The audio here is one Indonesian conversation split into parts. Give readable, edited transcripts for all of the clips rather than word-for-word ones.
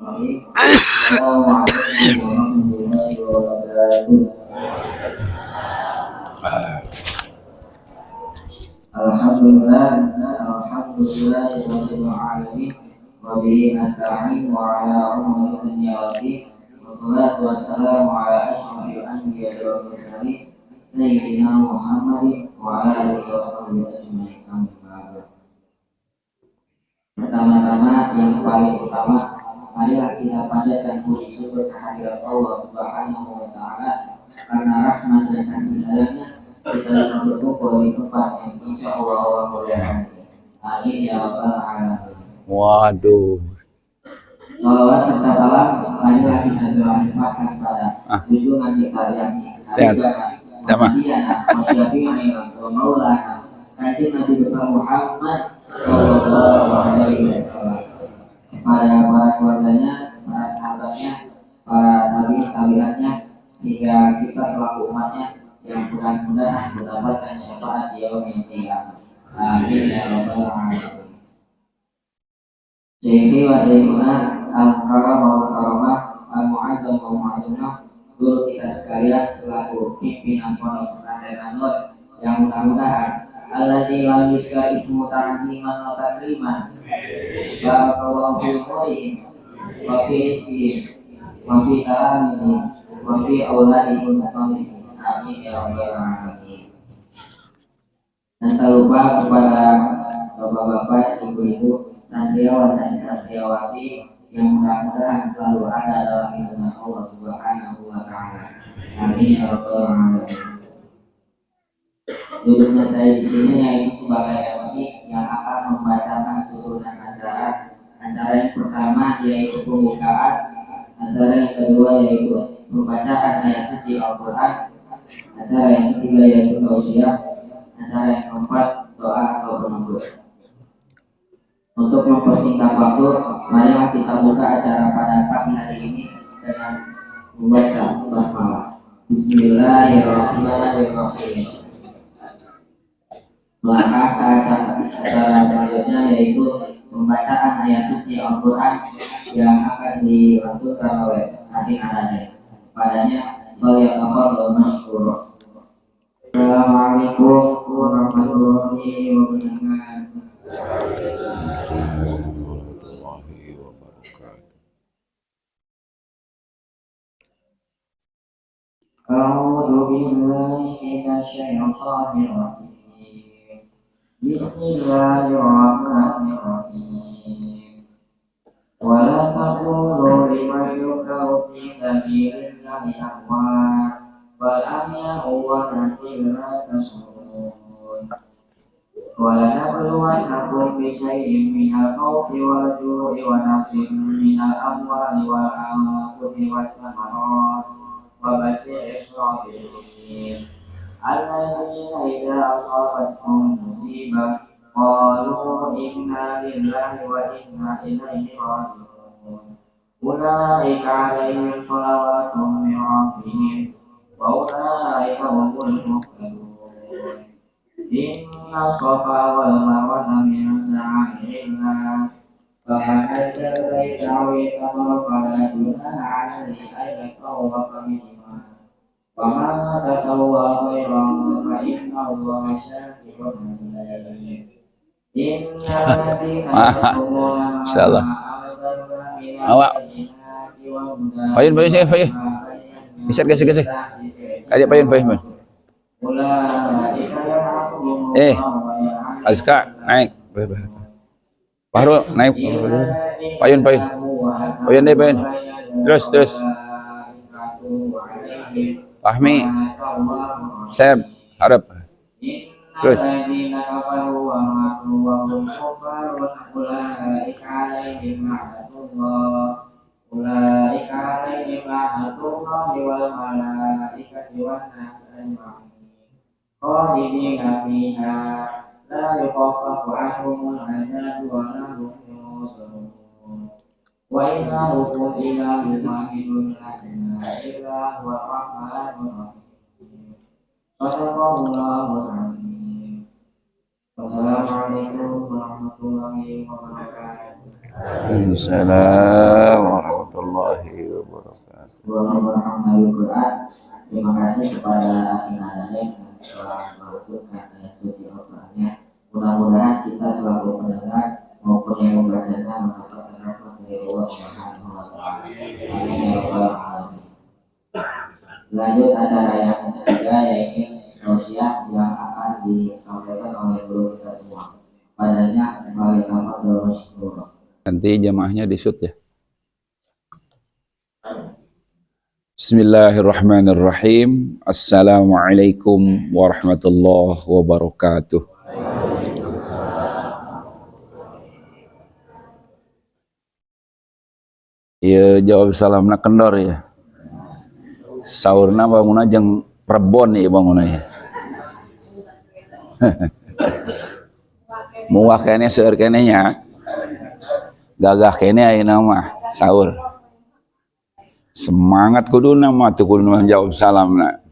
Assalamualaikum warahmatullahi wabarakatuh. Alhamdulillah, rabbil alamin. Wa bihi nasta'in wa ala umuri dunya waddin. Wassalatu wassalamu ala asyrofil anbiya'i wal mursalin sayyidina Muhammadin wa ala alihi washabbihi ajma'in. Pertama-tama yang paling utama, marilah kita panjatkan puji syukur kehadirat Allah Subhanahu wa taala karena rahmat dan kasih sayangnya kita bisa berkumpul di tempat yang insya Allah muliakan. Amin ya rabbal alamin. Waduh. Salawat serta salam marilah kita doakan pada junjungan kita yang sehat. Kanjeng Nabi besar Muhammad Sallallahu Alaihi Wasallam, para keluarganya, para sahabatnya, para tabi'atnya, hingga kita selaku umatnya yang mudah-mudahan mendapatkan syafaat di yaumil qiyamah. Amin ya rabbal alamin. Syekhi wa syekhuna al-karam wa karamah al-mu'azzam wa mu'azzamah, guru kita sekalian selaku pimpinan pondok pesantren An-Nur yang mudah-mudahan alladzi la yusra ismu ta'ziman wa takriman. Barakallahu fi qawlihim wa fi ismihim wa fi ta'amihim wa fi auladihim salihin. Amin ya rabbal alamin. Dan tak lupa kepada bapak-bapak, ibu-ibu, santriawan dan santriawati yang mudah-mudahan selalu ada dalam lindungan Allah Subhanahu wa taala. Amin ya rabbal alamin. Duduknya saya di sini yaitu sebagai MC yang akan membacakan susunan acara. Acara yang pertama yaitu pembukaan, acara yang kedua yaitu pembacaan ayat suci Al-Quran, acara yang ketiga yaitu tausiah, acara yang keempat doa atau penutup. Untuk mempersingkat waktu, marilah kita buka acara pada pagi hari ini dengan membaca basmalah. Bismillahirrahmanirrahim. Melangkah ke acara selanjutnya yaitu pembacaan ayat suci Al-Quran yang akan dilantunkan oleh Akhir Adanya. Padanya beliau tafadhol masykurah. Assalamualaikum warahmatullahi wabarakatuh. A'udzu billahi minasyaitonir rajim. Bismillahirrahmanirrahim. Wa la taqulu liman yuqalu fi sabilillahi amwat bal ahya'un walakin la tash'urun. Wa la nabluwannakum bi syai'in minal khawfi wal ju'i wa naqsin minal amwali wal anfusi was samarat wa basyiril sabirin. Alladzina idza asabatkum musibah qalu inna lillahi wa inna ilaihi raji'un. Ulaika 'alaihim shalawatun min rabbihim wa ulaika humul muhtadun. Inna safa wal marwata min sha'airillah faman hajja al-baita aw i'tamara fala junaha 'alaihi an yatawafa bihima. Wa tatawwa khairan fa inna Allaha syakirun alim. Insyaallah. Awak. Payun sih, payun. Geser. Kayak payun. Azka naik. Baru naik. Payun. Payun deh. Terus. Fahmi, Seb, Arab. Terus. وإلهكم إله واحد لا إله إلا هو الرحمن الرحيم. صدق الله العظيم. Wassalamualaikum warahmatullahi wabarakatuh. Waalaikumsalam warahmatullahi wabarakatuh. wabarakatuh. Terima kasih kepada Akhina Daniel yang telah melanjutkan ayat suci Al-Qurannya. Mudah-mudahan kita selalu mendengar maupun yang membacanya mendapatkan rahmat dari Allah Subhanahu wa Ta'ala. Amin. Lanjut acara yang ketiga, yaitu tausiah yang akan disampaikan oleh guru kita semua. Padanya kembali kamar bersyukur. Nanti jamaahnya disut ya. Bismillahirrahmanirrahim. Assalamualaikum warahmatullahi wabarakatuh. Ya jawab salam nak kendor ya. Sahurna bangunna jeung Rebon ya bangunna ya. Muah kene seueur kene nya. Gagah kene ayeuna mah sahur. Semangat kuduna mah tuh kuduna jawab salamna.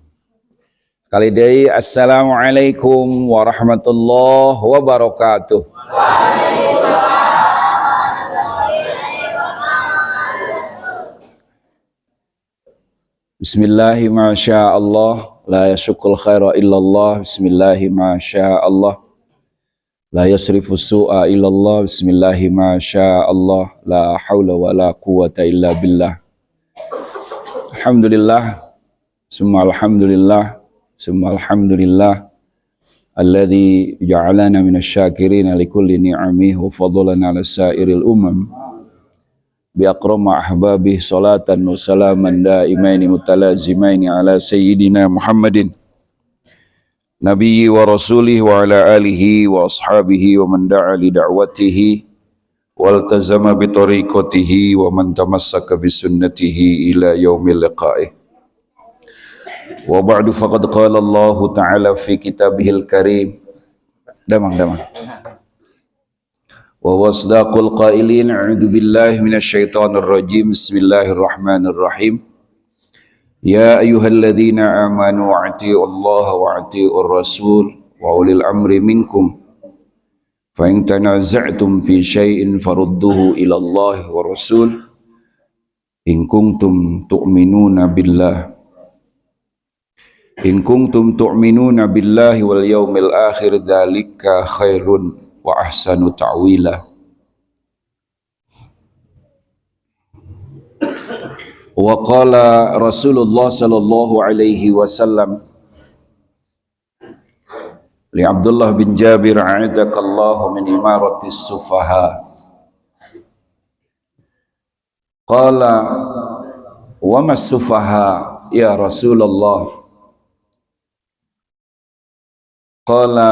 Kali deui assalamualaikum warahmatullahi wabarakatuh. Bismillahi ma syaa Allah, la yasukul khaira illallah. Bismillahi ma syaa Allah, la yasrifu su'a illallah. Bismillahi ma syaa Allah, la haula wa la quwata illa billah. Alhamdulillah, summa alhamdulillah, summa alhamdulillah alladzi ja'alana minasy-syakirin likulli ni'amihi wa fadlan 'ala sa'iril umam. Bi akrama ahbabih salatan wa salaman daimaini mutalazimaini ala sayyidina Muhammadin nabiyyi wa rasulih wa ala alihi wa ashabihi wa man da'a li da'watihi wal tazama bi tariqatihi wa man tamassaka bi sunnatihi ila yaumil liqa'ih. Wa ba'du faqad qala Allah ta'ala fi kitabihil karim. Damang wa wasdaqul qailin. A'udzu billahi minasyaitonir rajim. Bismillahirrahmanirrahim. Ya ayyuhalladzina amanu atii'ullaha wa atii'ur rasul wa ulil amri minkum. Fa in tanaza'tum fi syai'in farudduhu ila Allah wa rasul in kuntum tu'minuna billah. In kuntum tu'minuna billahi wal yaumil akhir dzalika khairun wa ahsanu ta'wila. Wa qala Rasulullah sallallahu alaihi wasallam li Abdullah bin Jabir a'adakallahu min imaratis sufaha. Qala wa mas sufaha ya Rasulullah? Qala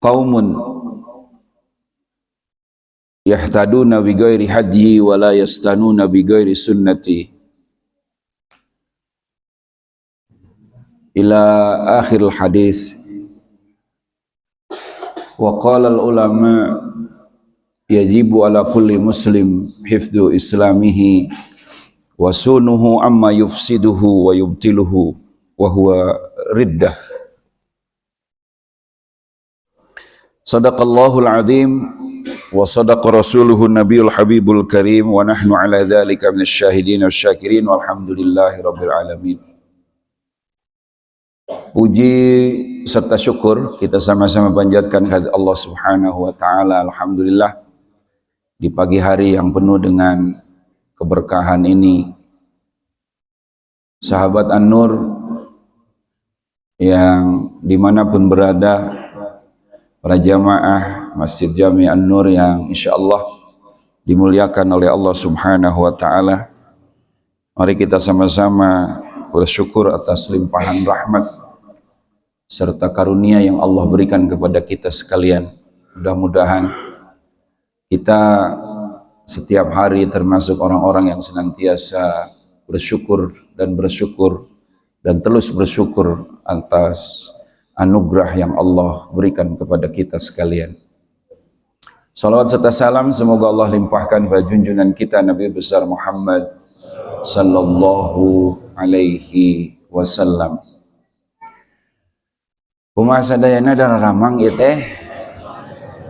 qaumun yahtaduna bi ghairi hadyi wa la yastanuna bi ghairi sunnati ila akhir hadis. Wa qala al ulama yajibu ala kulli muslim hifdhu islamihi wa sunuhu amma yufsiduhu wa yubtiluhu wa huwa riddah. Sadaqallahul azim wa sadaqa rasuluhu nabiyul habibul karim wa nahnu ala dzalika minasyahidin wasyakirin walhamdulillahi rabbil alamin. Puji serta syukur kita sama-sama panjatkan kepada Allah Subhanahu wa taala. Alhamdulillah di pagi hari yang penuh dengan keberkahan ini, sahabat An-Nur yang dimanapun berada, para jamaah Masjid Jami An-Nur yang insyaallah dimuliakan oleh Allah Subhanahu wa taala. Mari kita sama-sama bersyukur atas limpahan rahmat serta karunia yang Allah berikan kepada kita sekalian. Mudah-mudahan kita setiap hari termasuk orang-orang yang senantiasa bersyukur dan terus bersyukur atas anugerah yang Allah berikan kepada kita sekalian. Salawat serta salam semoga Allah limpahkan pada junjungan kita Nabi besar Muhammad sallallahu alaihi wasallam. Kumaha sadayana dan ramang ieu teh.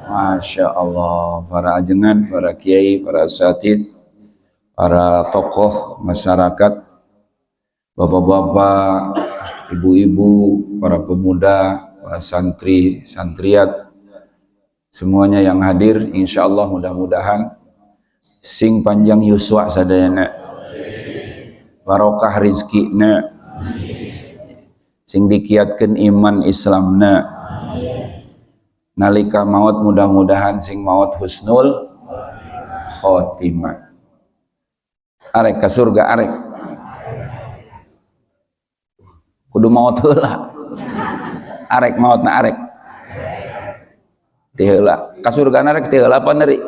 Masya Allah, para ajengan, para kiai, para asatid, para tokoh masyarakat, bapak-bapak, ibu-ibu, para pemuda, para santri, santriat, semuanya yang hadir, insya Allah mudah-mudahan sing panjang yuswa sadayana, barokah rizkina, sing dikiatkeun iman Islamna, nalika maut mudah-mudahan sing maut husnul khotimah. Arek ka surga arek. Kudu maut heula. Arek mautna arek. Ti heula. Ka surga arek ti heula apa neuri?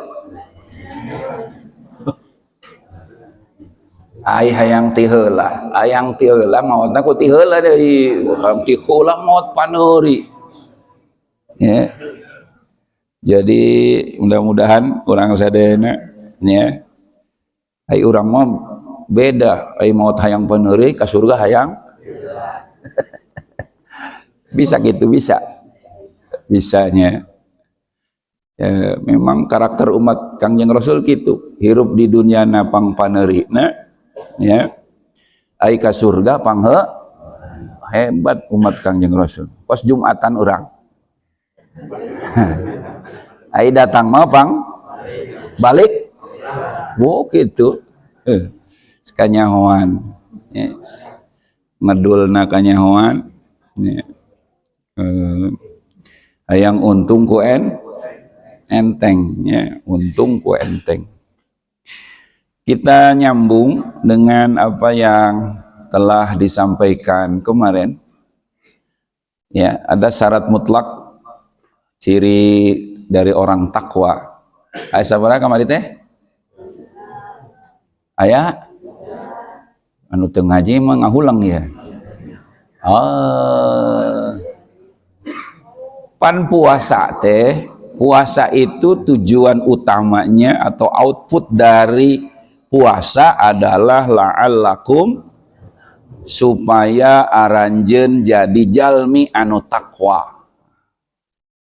Ai hayang ti heula. Hayang ti heula mautna ku ti heula deui. Ti heula maut paneuri. Ya. Jadi mudah-mudahan urang sadayana nya ai urang mah beda, ai maut hayang paneuri ka surga hayang bisa gitu, bisanya ya, memang karakter umat Kangjeng Rasul gitu, hirup di dunia napang paneurina ya, ai ka surga panghe hebat umat Kangjeng Rasul. Pas Jumatan urang ai datang mah pang balik gitu kanyahoan ya. Ngedulna kanyahoan ya. Hayang untung ku enteng ya, untung ku enteng. Kita nyambung dengan apa yang telah disampaikan kemarin ya, ada syarat mutlak ciri dari orang takwa. Aya sabaraha kamari teh? Aya anu teu ngaji mah ngahulang ya. Pan puasa teh, puasa itu tujuan utamanya atau output dari puasa adalah la'allakum, supaya aranjeun jadi jalmi anu takwa.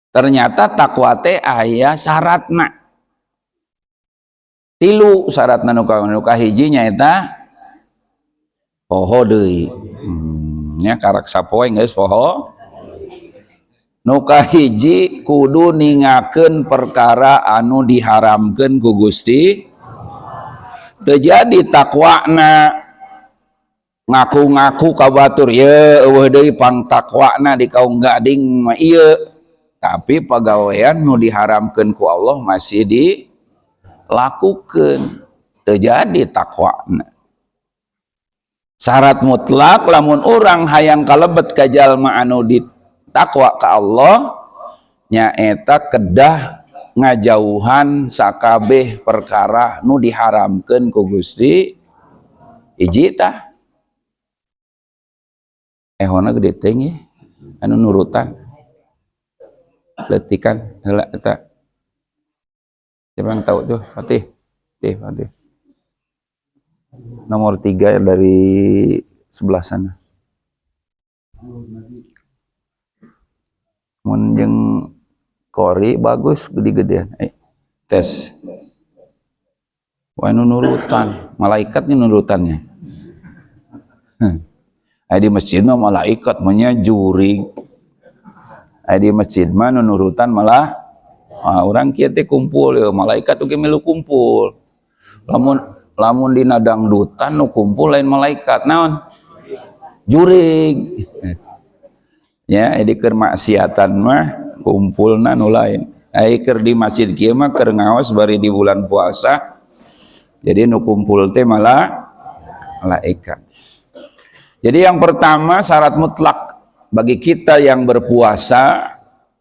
Ternyata takwa teh aya syaratna. 3 syaratna nu kahiji nyaeta poho deui. Nya karak sapoe geus poho. Nu kahiji kudu ningakeun perkara anu diharamkeun ku Gusti. Teu jadi takwana ngaku-ngaku ka batur, ye eueuh deui pang takwana di kaum gading mah ieu. Tapi pagawean nu diharamkeun ku Allah masih dilakukeun. Teu jadi takwana. Syarat mutlak lamun urang hayang kalebet ka jalma anu ditakwa ka Allah nyaeta kedah ngajauhan sakabeh perkara nu diharamkeun ku Gusti. Hiji tah ehona gede teh nge anu nurutan letikan heula eta. Siapa yang tahu tuh? Fatih. Fatih. Nomor 3 dari sebelah sana. Mun jeung kori bagus gede-gedean. Tes. Wah nu nurutan, malaikatnya nurutannya. Di masjid mah malaikat mah juring. Di masjid mah nurutan malah orang kieu teh kumpul ya, malaikat oge melu kumpul. Lamun dina dangdutan nu kumpul lain malaikat naon? Juring. Ya, di keur maksiatan mah kumpulna nu lain. Keur di masjid kieu mah keur ngaos bari di bulan puasa. Jadi nu kumpul teh malah malaikat. Jadi yang pertama syarat mutlak bagi kita yang berpuasa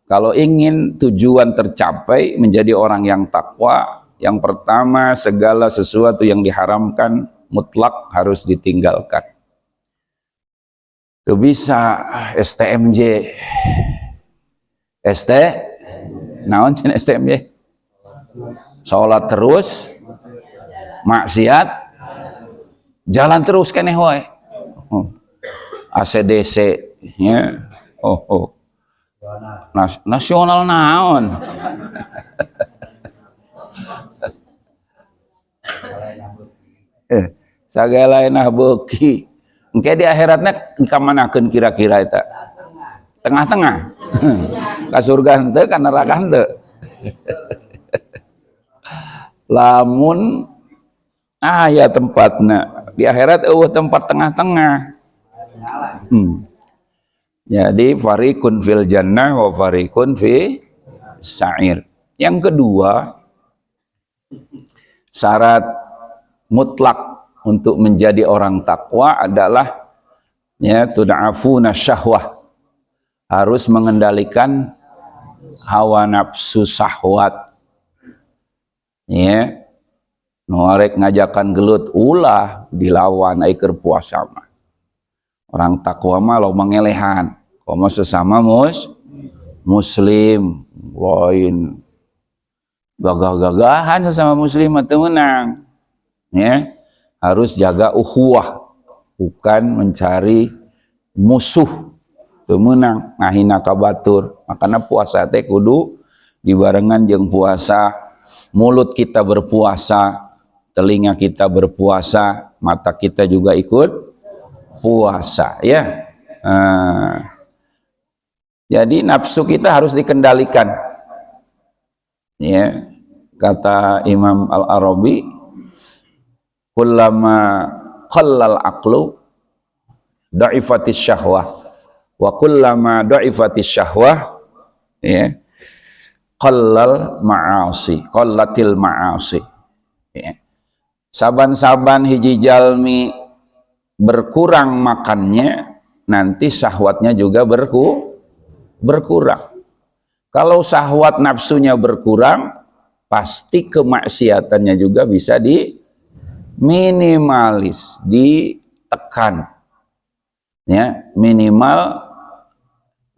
kalau ingin tujuan tercapai menjadi orang yang takwa, yang pertama segala sesuatu yang diharamkan mutlak harus ditinggalkan. Itu bisa STMJ. Naon cenah STMJ? Salat terus, maksiat jalan terus keneh wae. ACDC ya. Nasional naon? Sagala eunah beuki. Engke di akhiratna kamanakeun kira-kira eta? Tengah-tengah. Ka surga henteu, ka neraka henteu. Lamun aya tempatna di akhirat eueuh tempat tengah-tengah. Jadi fariqun fil jannah wa fariqun fi sa'ir. Yang kedua, syarat mutlak untuk menjadi orang takwa adalah ya tud'afuna syahwah, harus mengendalikan hawa nafsu syahwat. Ya, norek ngajakan gelut ulah dilawan ai keur puasa mah. Orang takwa mah lo mengelehan, komo sesama muslim, lain gagah-gagahan sesama muslim teu meunang. Ya, harus jaga ukhuwah, bukan mencari musuh. Teu meunang ngahina ka batur. Makana puasa teh kudu dibarengan jeung puasa. Mulut kita berpuasa, telinga kita berpuasa, mata kita juga ikut puasa, ya. Jadi nafsu kita harus dikendalikan. Ya, kata Imam Al-Arabi, kullama qallal aqlu dha'ifatis syahwah wa kullama dha'ifatis syahwah ya qallal ma'asi, qallatil ma'asi. Ya. Saban-saban hiji jalmi berkurang makannya, nanti syahwatnya juga berkurang. Kalau syahwat nafsunya berkurang, pasti kemaksiatannya juga bisa diminimalis, ditekan. Ya, minimal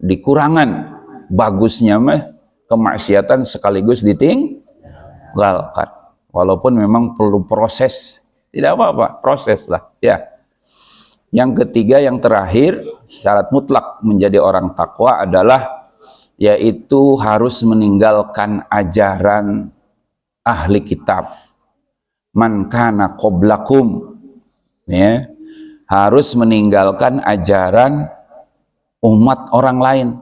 dikurangan. Bagusnya mah kemaksiatan sekaligus ditinggalkan. Walaupun memang perlu proses. Tidak apa-apa, proses lah. Ya. Yang ketiga, yang terakhir, syarat mutlak menjadi orang takwa adalah yaitu harus meninggalkan ajaran ahli kitab. Man kana qablakum. Ya. Harus meninggalkan ajaran umat orang lain.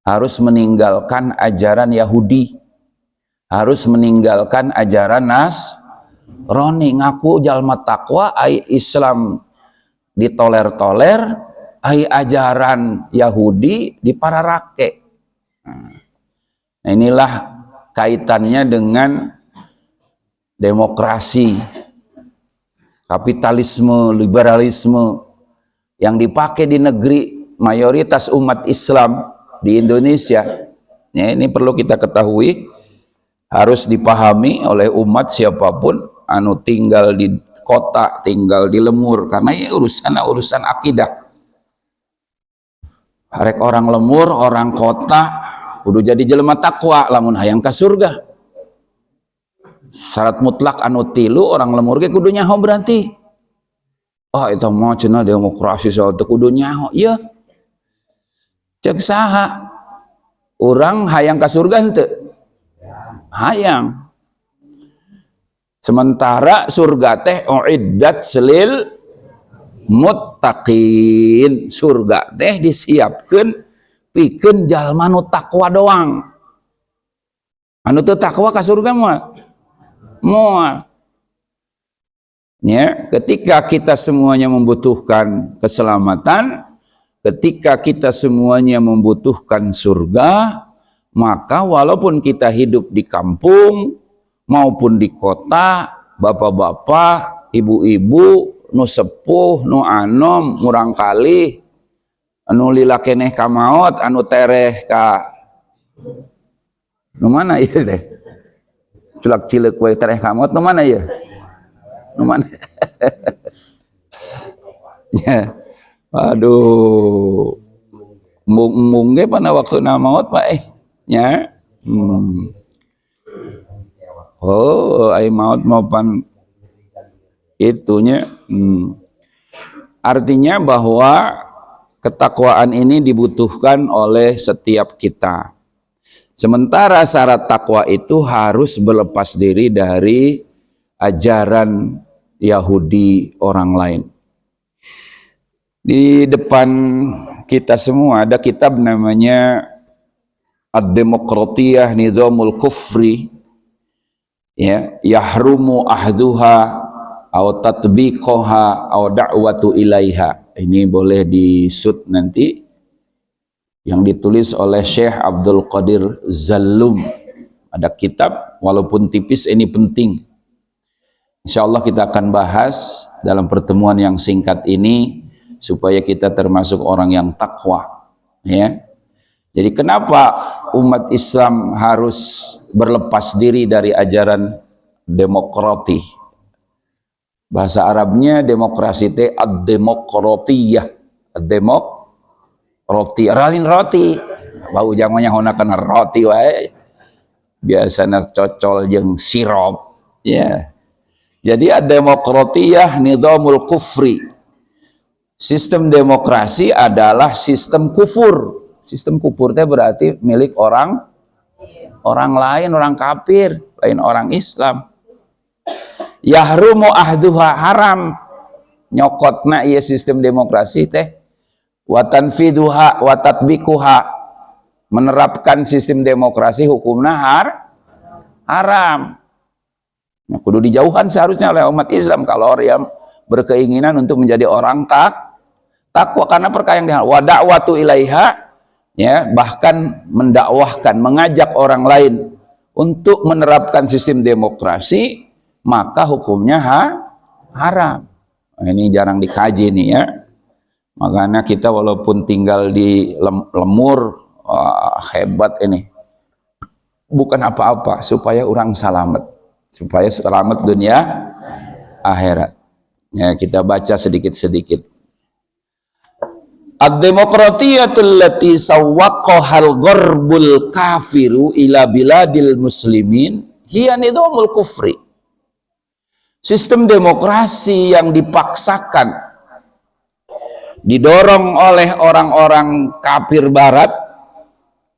Harus meninggalkan ajaran Yahudi, harus meninggalkan ajaran Nasrani. Ngaku jalma takwa, ai Islam ditoler-toler, ai ajaran Yahudi dipararake. Nah, inilah kaitannya dengan demokrasi, kapitalisme, liberalisme yang dipakai di negeri mayoritas umat Islam di Indonesia. Ya, ini perlu kita ketahui, harus dipahami oleh umat siapapun anu tinggal di kota, tinggal di lemur, karena ya urusan akidah. Harek orang lemur, orang kota kudu jadi jelema takwa lamun hayang ka surga. Syarat mutlak anu tilu, orang lemur ge kudu nyaho berarti. Oh, itu mah cenah demokrasi soal teu kudu nyaho. Ieu cek saha urang hayang ka surga henteu? Hayang. Sementara surga teh uiddat selil muttaqin. Surga teh disiapkeun pikeun jalma nu takwa doang. Anu teu takwa ka surga moal. Ya, ketika kita semuanya membutuhkan keselamatan, ketika kita semuanya membutuhkan surga, maka walaupun kita hidup di kampung maupun di kota, bapak-bapak, ibu-ibu, nu sepuh, nu anom, murang kali, anu lila keneh ka maot, anu tereh ka nu mana ieu teh? Culak cileuk we tereh ka maot, nu mana ieu? Nu mana? Ya. Aduh, mung ge pada waktu maot Pak nya. Oh, ai maut maupun itunya. Artinya bahwa ketakwaan ini dibutuhkan oleh setiap kita. Sementara syarat takwa itu harus berlepas diri dari ajaran Yahudi orang lain. Di depan kita semua ada kitab namanya Ad-Demokratiyah Nizamul Kufri, ya, yahrumu ahduha aw tatbiqoha aw da'watu ilaiha. Ini boleh disut nanti, yang ditulis oleh Syekh Abdul Qadir Zallum. Ada kitab, walaupun tipis, ini penting. Insya Allah kita akan bahas dalam pertemuan yang singkat ini supaya kita termasuk orang yang takwa, ya. Jadi kenapa umat Islam harus berlepas diri dari ajaran demokrati? Bahasa Arabnya demokrasi teh ad-demokratiyah, ad-demokrati, ralin roti, bau jamannya honakan roti wae, biasanya cocol jeung sirup, ya. Jadi ad-demokratiyah nizamul kufri. Sistem demokrasi adalah sistem kufur. Sistem kufur itu berarti milik orang lain, orang kafir, lain orang Islam. Yahrumu ahduha, haram nyokotna ieu sistem demokrasi teh. Wa tanfiduha wa tatbiquha, menerapkan sistem demokrasi hukumna haram. Nah, kudu dijauhan seharusnya oleh umat Islam kalau orang yang berkeinginan untuk menjadi orang takwa, karena perkara yang wa da'watu ilaiha, ya, bahkan mendakwahkan, mengajak orang lain untuk menerapkan sistem demokrasi, maka hukumnya haram. Nah, ini jarang dikaji nih, ya. Makanya kita walaupun tinggal di lemur, hebat ini, bukan apa-apa supaya orang selamat, supaya selamat dunia akhirat. Ya, kita baca sedikit-sedikit. Ad-demokratiyatul lati sawwaqahal gharbul kafiru ila biladil muslimin hiya nizamul kufri. Sistem demokrasi yang dipaksakan, didorong oleh orang-orang kafir barat,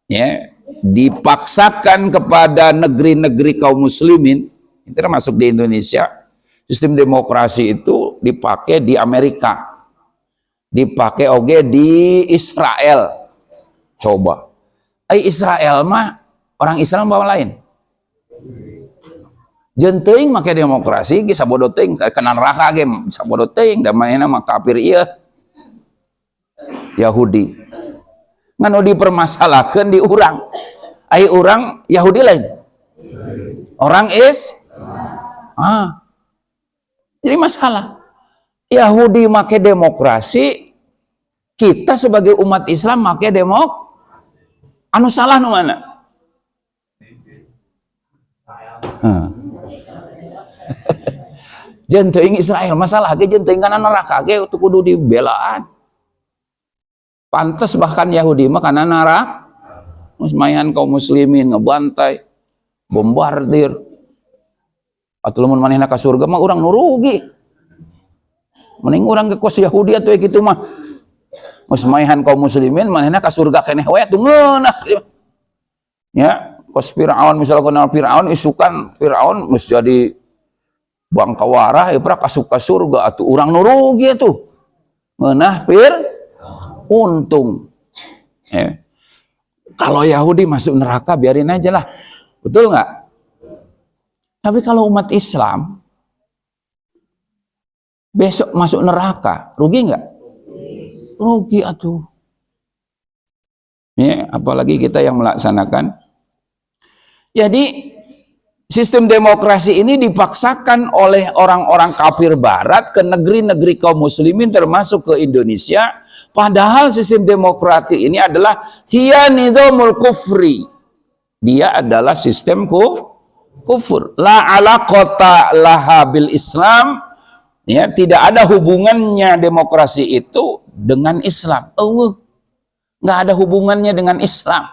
ya, dipaksakan kepada negeri-negeri kaum muslimin, itu termasuk di Indonesia. Sistem demokrasi itu dipakai di Amerika, dipakai oge di Israel. Coba, Israel mah orang Islam bawa lain. Jenteing make demokrasi ge sabodo teuing kana neraka ge sabodo teuing, da manehna mah kafir ieu Yahudi. Nganu dipermasalahkeun di urang. Ai urang Yahudi lain. Orang jadi masalah. Yahudi make demokrasi, kita sebagai umat Islam make anu salah nu mana? Jenteing Israel masalah ge jenteing kana neraka ge kudu dibelaan. Pantes bahkan Yahudi mah kana neraka musmayan kaum muslimin, ngebantai, bombardir. Atau lamun manehna ka surga mah urang nu rugi. Mending urang ke kos Yahudi atuh kitu mah. Musmayan kaum muslimin manehna ka surga keneh we atuh ngeunah. Ya, kos Firaun misalkan Firaun isukan Firaun geus jadi bangkawara ieu kasuk ka surga atuh urang nu rugi atuh. Ngeunah untung. Ya. Kalau Yahudi masuk neraka biarin aja lah. Betul nggak? Tapi kalau umat Islam besok masuk neraka, rugi nggak? Rugi atuh. Ya, apalagi kita yang melaksanakan. Jadi sistem demokrasi ini dipaksakan oleh orang-orang kafir barat ke negeri-negeri kaum muslimin termasuk ke Indonesia. Padahal sistem demokrasi ini adalah hiya nizamul kufri. Dia adalah sistem kufur. La alaqata laha bil Islam. Ya, tidak ada hubungannya demokrasi itu dengan Islam. Nggak ada hubungannya dengan Islam.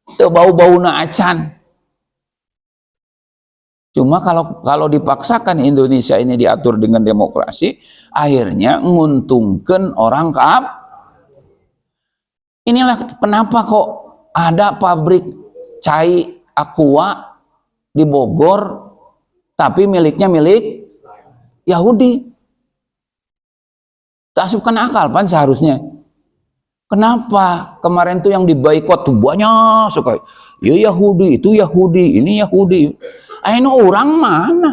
Itu bau-bauna acan. Cuma kalau dipaksakan Indonesia ini diatur dengan demokrasi, akhirnya menguntungkan orang kafir. Inilah kenapa kok ada pabrik cai aqua di Bogor, tapi miliknya milik Yahudi. Taksubkan akal pan seharusnya. Kenapa kemarin tuh yang diboikot tuh banyak sekali. Ya Yahudi, itu Yahudi, ini Yahudi. Ini orang mana?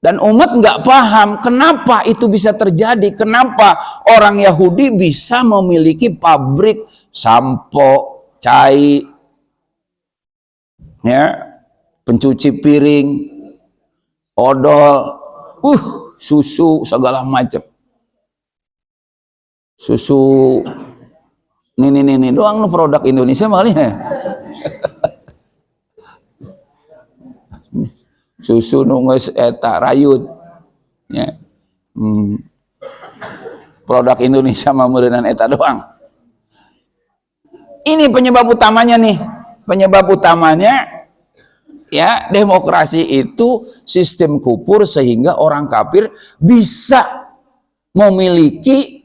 Dan umat nggak paham kenapa itu bisa terjadi. Kenapa orang Yahudi bisa memiliki pabrik sampo, cai, ya, pencuci piring, odol, susu segala macam. Susu ini doang no produk Indonesia malahnya. Susu nunggu eta rayut. Ya. Produk Indonesia mameureunana eta doang. Ini penyebab utamanya nih. Penyebab utamanya ya, demokrasi itu sistem kupur sehingga orang kafir bisa memiliki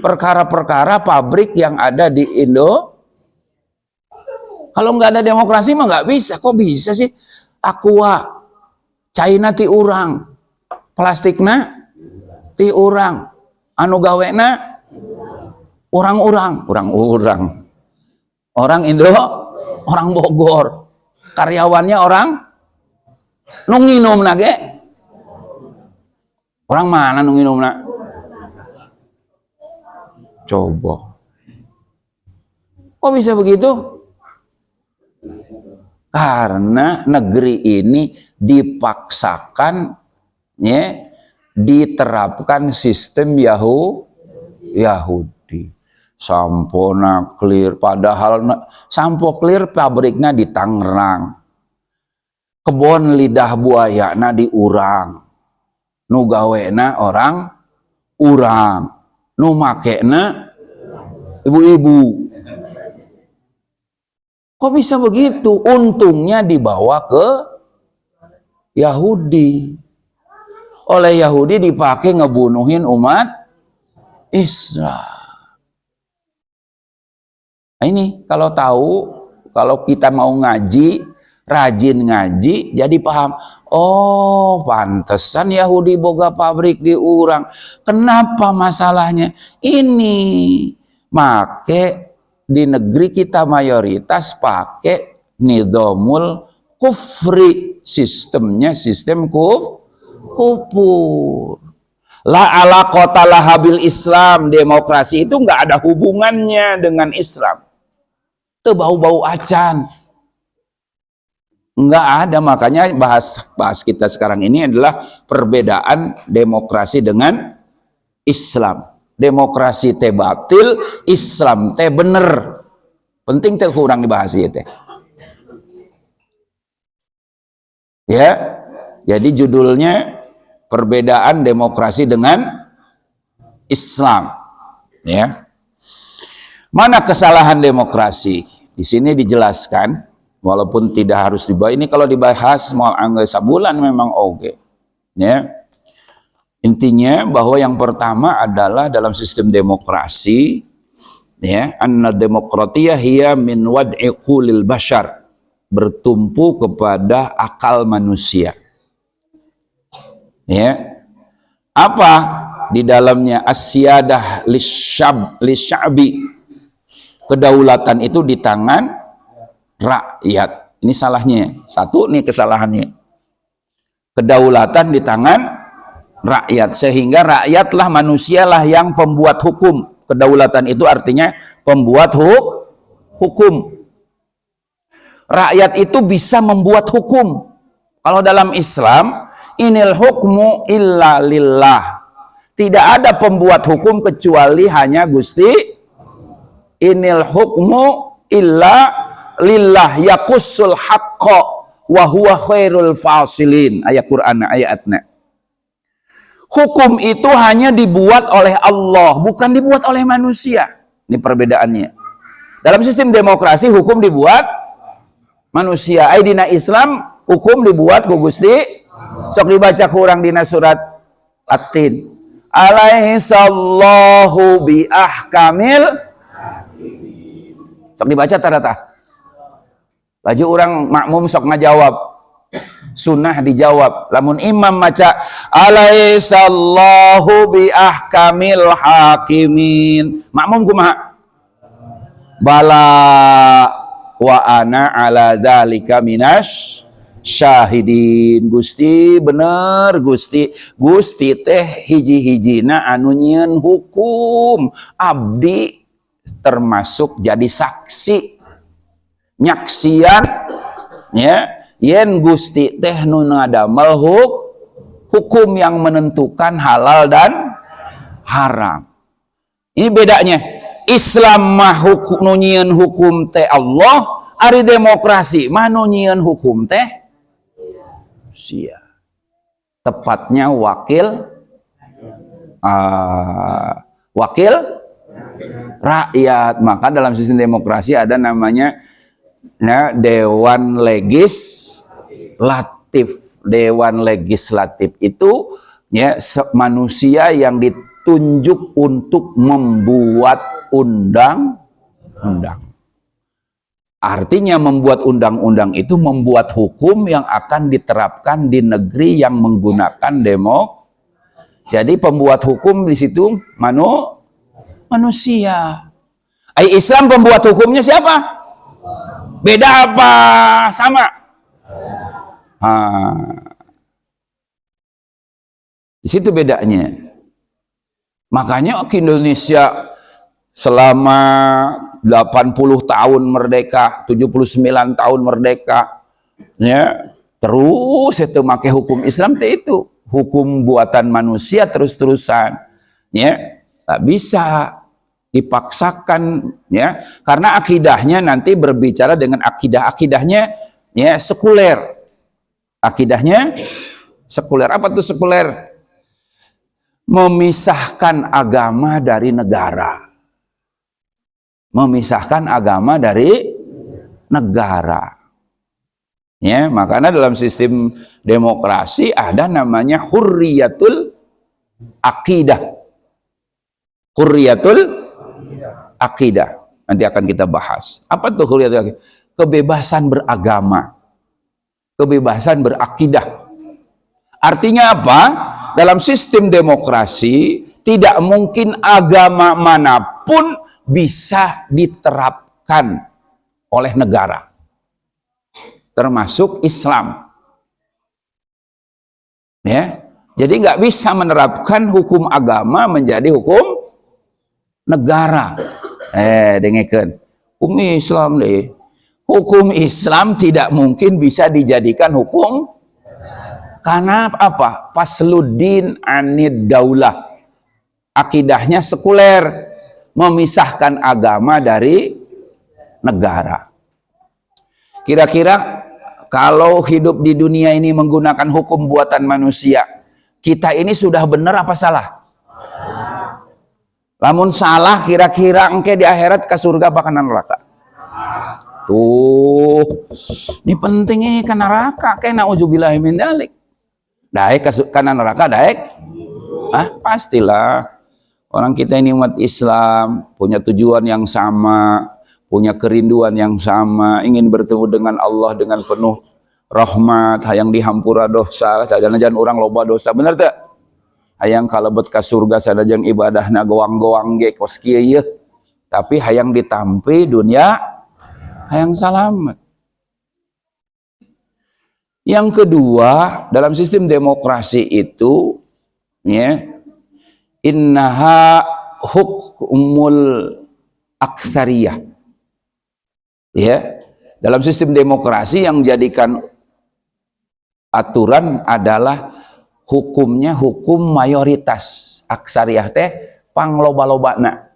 perkara-perkara pabrik yang ada di Indo. Kalau nggak ada demokrasi mah nggak bisa. Kok bisa sih? Aqua, China ti urang, plastikna ti urang, anu gawena orang Indo, orang Bogor, karyawannya orang nu nginumna ge orang mana nu nginumna? Coba. Kok bisa begitu? Karena negeri ini dipaksakan ya, diterapkan sistem Yahudi. Sampona clear, padahal sampo clear pabriknya di Tangerang. Kebon lidah buaya na di urang. Nu gawena orang urang. Nu makena ibu-ibu. Kok bisa begitu? Untungnya dibawa ke Yahudi. Oleh Yahudi dipakai ngebunuhin umat Islam. Nah ini kalau tahu, kalau kita mau ngaji, rajin ngaji, jadi paham. Oh, pantesan Yahudi boga pabrik di urang. Kenapa masalahnya? Ini make di negeri kita mayoritas pakai nidhamul kufri, sistemnya sistem kufur. La alaqata laha bil Islam, demokrasi itu nggak ada hubungannya dengan Islam. Itu bau-bau acan. Nggak ada, makanya bahas kita sekarang ini adalah perbedaan demokrasi dengan Islam. Demokrasi teh batil, Islam teh bener. Penting teh kurang dibahas ya teh. Ya, jadi judulnya perbedaan demokrasi dengan Islam. Ya, mana kesalahan demokrasi? Di sini dijelaskan, walaupun tidak harus dibahas. Ini kalau dibahas mau angga sabulan memang oke. Ya. Intinya bahwa yang pertama adalah dalam sistem demokrasi, ya, anna demokratiyah hiya min wad'i qulil bashar, bertumpu kepada akal manusia. Ya. Apa di dalamnya? Asyadah lisya'bi, kedaulatan itu di tangan rakyat. Ini salahnya. Satu nih kesalahannya. Kedaulatan di tangan rakyat, sehingga rakyatlah, manusialah yang pembuat hukum. Kedaulatan itu artinya pembuat hukum. Rakyat itu bisa membuat hukum. Kalau dalam Islam, inil hukmu illa lillah. Tidak ada pembuat hukum kecuali hanya Gusti. Inil hukmu illa lillah yakussul haqqa wa huwa khairul fasilin. Ayat Quran, ayatnya. Hukum itu hanya dibuat oleh Allah, bukan dibuat oleh manusia. Ini perbedaannya. Dalam sistem demokrasi, hukum dibuat manusia. Dina Islam, hukum dibuat ku Gusti. Sok dibaca kurang dina surat At-Tin. Alaihi sallahu bi ahkamil. Sok dibaca tadata. Laju orang makmum sok ngajawab. sunnah dijawab. Lamun imam maca alaihissallahu bi ahkamil hakimin, makmum kumaha? Bala wa ana ala dzalika minas syahidin. Gusti bener Gusti, Gusti teh hiji-hijina anu nyieun hukum, abdi termasuk jadi saksi nyaksian ya yen Gusti teh nu ngadamel hukum yang menentukan halal dan haram. Ini bedanya. Islam mah nu nyieun hukum teh Allah, ari demokrasi mah nu nyieun hukum teh sia. Tepatnya wakil rakyat. Maka dalam sistem demokrasi ada namanya Dewan Legislatif. Dewan Legislatif itu ya manusia yang ditunjuk untuk membuat undang-undang. Artinya membuat undang-undang itu membuat hukum yang akan diterapkan di negeri yang menggunakan Jadi pembuat hukum di situ manusia. Islam pembuat hukumnya siapa? Beda apa? Sama? Di situ bedanya. Makanya Indonesia selama 80 tahun merdeka, 79 tahun merdeka, ya terus itu make hukum Islam itu hukum buatan manusia terus-terusan, ya tak bisa dipaksakan, ya karena akidahnya nanti berbicara dengan akidahnya ya sekuler, akidahnya sekuler. Apa tuh sekuler? Memisahkan agama dari negara. Memisahkan agama dari negara. Ya, makanya dalam sistem demokrasi ada namanya hurriyatul akidah. Hurriyatul akidah. Nanti akan kita bahas. Apa tuh hurriyatul akidah? Kebebasan beragama. Kebebasan berakidah. Artinya apa? Dalam sistem demokrasi tidak mungkin agama manapun bisa diterapkan oleh negara, termasuk Islam. Ya, jadi nggak bisa menerapkan hukum agama menjadi hukum negara. Dengekeun, hukum Islam deh. Hukum Islam tidak mungkin bisa dijadikan hukum. Karena apa? Fasluddin anid daulah. Akidahnya sekuler, memisahkan agama dari negara. Kira-kira kalau hidup di dunia ini menggunakan hukum buatan manusia, kita ini sudah benar apa salah? Lamun salah, kira-kira engke di akhirat ke surga apa ke neraka? Tuh, ini penting ini ke neraka, kena nauzubillahi min dzalik. Daek kanan neraka daek? Pastilah. Orang kita ini umat Islam, punya tujuan yang sama, punya kerinduan yang sama, ingin bertemu dengan Allah dengan penuh rahmat, hayang dihampura dosa, sanajan orang loba dosa, bener tak? Hayang kalebet ka surga sanajan ibadahna goang-goang ge kos kieu yeuh, tapi hayang ditampi dunia, hayang salamet. Yang kedua, dalam sistem demokrasi itu, ya, innaha hukmul aksariyah. Ya, dalam sistem demokrasi yang menjadikan aturan adalah hukumnya hukum mayoritas. Aksariyah teh pangloba-lobana.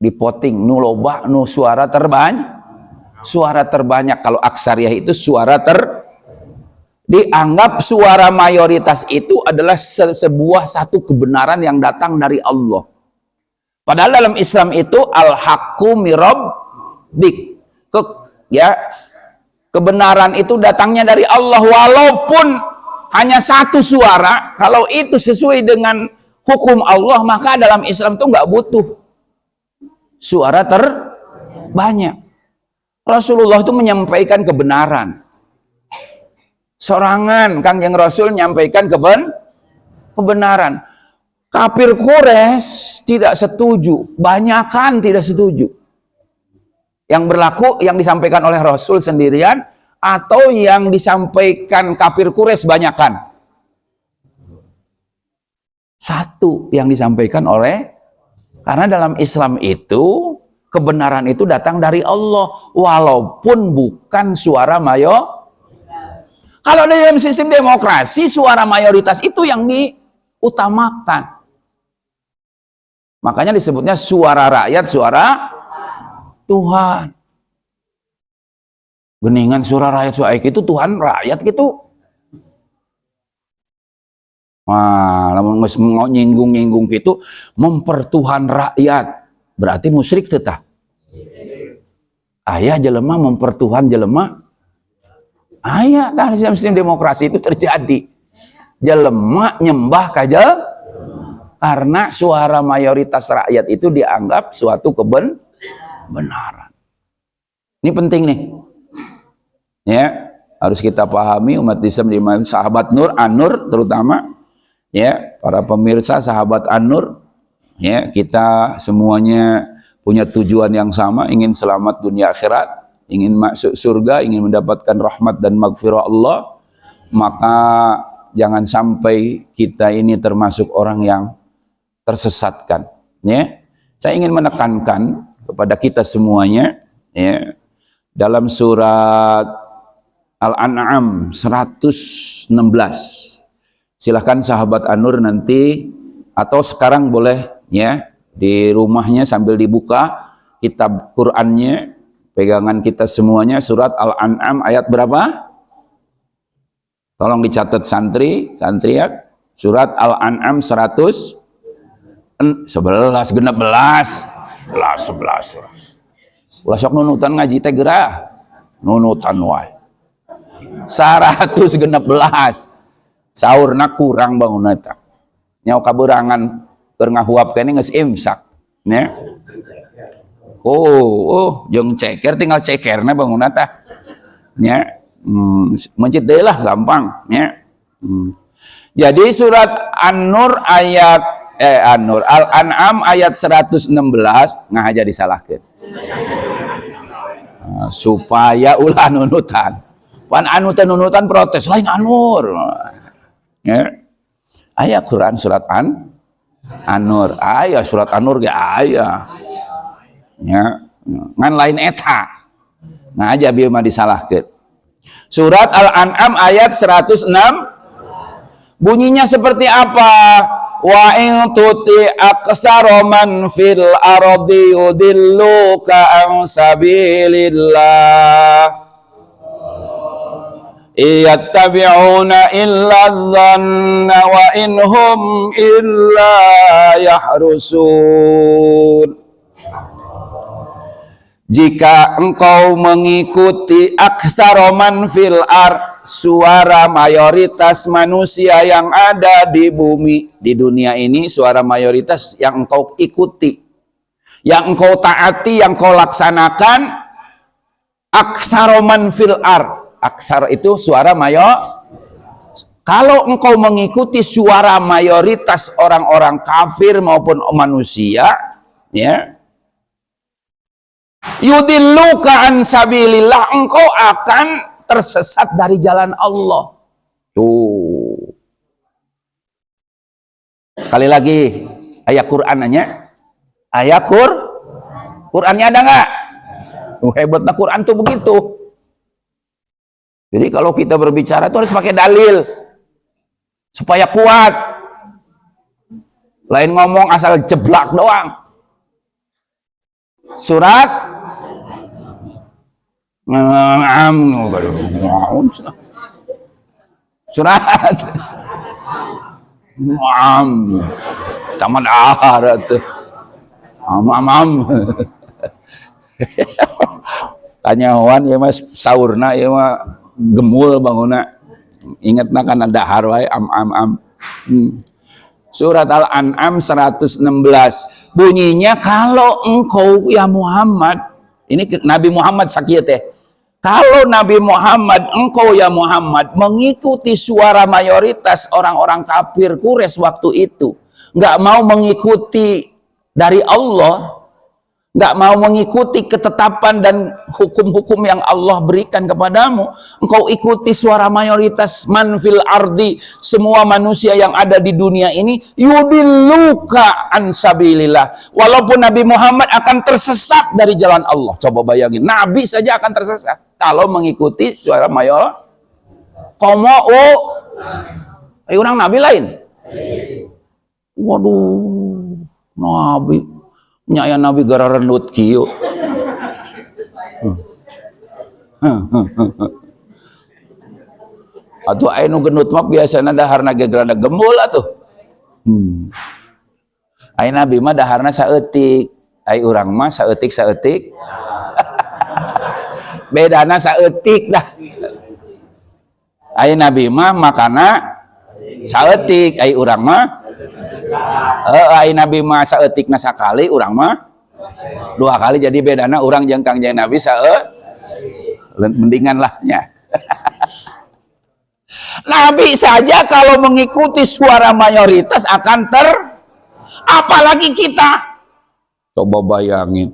Dipoting nu loba nu suara terbanyak. Suara terbanyak. Kalau aksariyah itu suara dianggap suara mayoritas itu adalah sebuah satu kebenaran yang datang dari Allah. Padahal dalam Islam itu al-haqqu mirabbik. Kebenaran itu datangnya dari Allah walaupun hanya satu suara. Kalau itu sesuai dengan hukum Allah, maka dalam Islam itu nggak butuh suara terbanyak. Rasulullah itu menyampaikan kebenaran. sorangan Kangjeng Rasul nyampaikan kebenaran. Kafir Quraisy tidak setuju, banyakan tidak setuju. Yang berlaku yang disampaikan oleh Rasul sendirian atau yang disampaikan kafir Quraisy banyakan. Satu yang disampaikan oleh, karena dalam Islam itu kebenaran itu datang dari Allah walaupun bukan suara Kalau dalam sistem demokrasi suara mayoritas itu yang diutamakan. Makanya disebutnya suara rakyat, suara Tuhan. Geningan suara rakyat, suara itu Tuhan rakyat gitu. Wah, lamun geus nyinggung-nyinggung gitu mempertuhan rakyat, berarti musyrik teh tah. Aya jelema mempertuhan jelema. Aya tah sistem demokrasi itu terjadi. Jelema nyembah ka karena suara mayoritas rakyat itu dianggap suatu kebenaran. Ini penting nih. Ya, harus kita pahami umat Islam di mana sahabat Nur, An-Nur terutama. Ya, para pemirsa sahabat An-Nur, ya, kita semuanya punya tujuan yang sama, ingin selamat dunia akhirat, ingin masuk surga, ingin mendapatkan rahmat dan maghfirah Allah. Maka jangan sampai kita ini termasuk orang yang tersesatkan. Ya, saya ingin menekankan kepada kita semuanya, ya, dalam surat Al-An'am 116. Silahkan sahabat An-Nur nanti atau sekarang boleh ya di rumahnya sambil dibuka kitab Qur'annya, pegangan kita semuanya surat Al-An'am ayat berapa? Tolong dicatat santriat surat Al-An'am 11 genep belas 11. Ulah sok nunutan ngaji teh gerah. Nunutan wae. 116. Saurna kurang bangun eta. Nya kaberangan keur ngahuap kene geus imsak, nya. Jeung ceker tinggal cekerna bangun eta. Nya. Mencit deui lah gampang, nya. Jadi surat An-Nur ayat Al-An'am ayat 116 ngahaja disalahkeun. Supaya ulah nunutan. Pan anu teh nunutan protes lain An-Nur. Ya. Aya Quran surat An-Nur, aya surat An-Nur ge aya. Ya, ngan lain eta. Ngaja bieu mah disalahkeun. Surat Al-An'am ayat 106 bunyinya seperti apa? Wa in tuti aksara man fil ardi yudilluka an sabilillah yattabi'una illa dhanna wa inhum illa yahrusun. Jika engkau mengikuti aksaroman fil ard, suara mayoritas manusia yang ada di bumi, di dunia ini, suara mayoritas yang engkau ikuti, yang engkau taati, yang engkau laksanakan, aksaroman fil ard. Aksar itu suara kalau engkau mengikuti suara mayoritas orang-orang kafir maupun manusia, ya, yudilluka an sabilillah, engkau akan tersesat dari jalan Allah. Tuh. Kali lagi ayat Qur'annya. Ayat Qur'annya ada nggak? Hebatnya Qur'an tuh begitu. Jadi kalau kita berbicara itu harus pakai dalil supaya kuat. Lain ngomong asal jeblak doang. Surat taman aharat tanyawan ya mas saurna ya mah gemul banguna ingatna kana dahar wae Surat Al-An'am 116 bunyinya, kalau engkau ya Muhammad, ini Nabi Muhammad sakieu teh, Kalau Nabi Muhammad, engkau ya Muhammad, mengikuti suara mayoritas orang-orang kafir Quraisy waktu itu, nggak mau mengikuti dari Allah, nggak mau mengikuti ketetapan dan hukum-hukum yang Allah berikan kepadamu, engkau ikuti suara mayoritas man fil ardi, semua manusia yang ada di dunia ini, yudilluka an sabilillah. Walaupun Nabi Muhammad akan tersesat dari jalan Allah. Coba bayangin, Nabi saja akan tersesat kalau mengikuti suara mayor. Komou, orang Nabi lain. Waduh, Nabi nyaya Nabi gara rendut kieu. Atuh aya nu gendut mah biasana daharna ge rada gembul atuh. Aya Nabi mah daharna saeutik, aya urang mah saeutik-saeutik. Bedana saeutik dah. Aya Nabi mah makana saeutik, aya urang mah ai Nabi mah saeutikna sakali, urang mah 2 kali, jadi bedana urang jeung Kangjeng Nabi mendingan lah nya. Nabi saja kalau mengikuti suara mayoritas akan apalagi kita. Coba bayangin.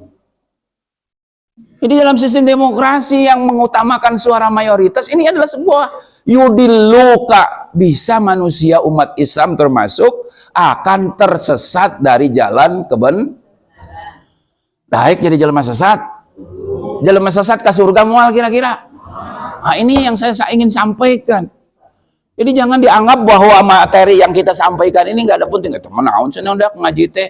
Jadi dalam sistem demokrasi yang mengutamakan suara mayoritas ini adalah sebuah yudilluka, bisa manusia umat Islam termasuk akan tersesat dari jalan daik jadi jelema sesat. Jelema sesat ke surga moal kira-kira. Nah, ini yang saya ingin sampaikan. Jadi jangan dianggap bahwa materi yang kita sampaikan ini nggak ada penting. Itu menaun cenah ndak ngaji teh.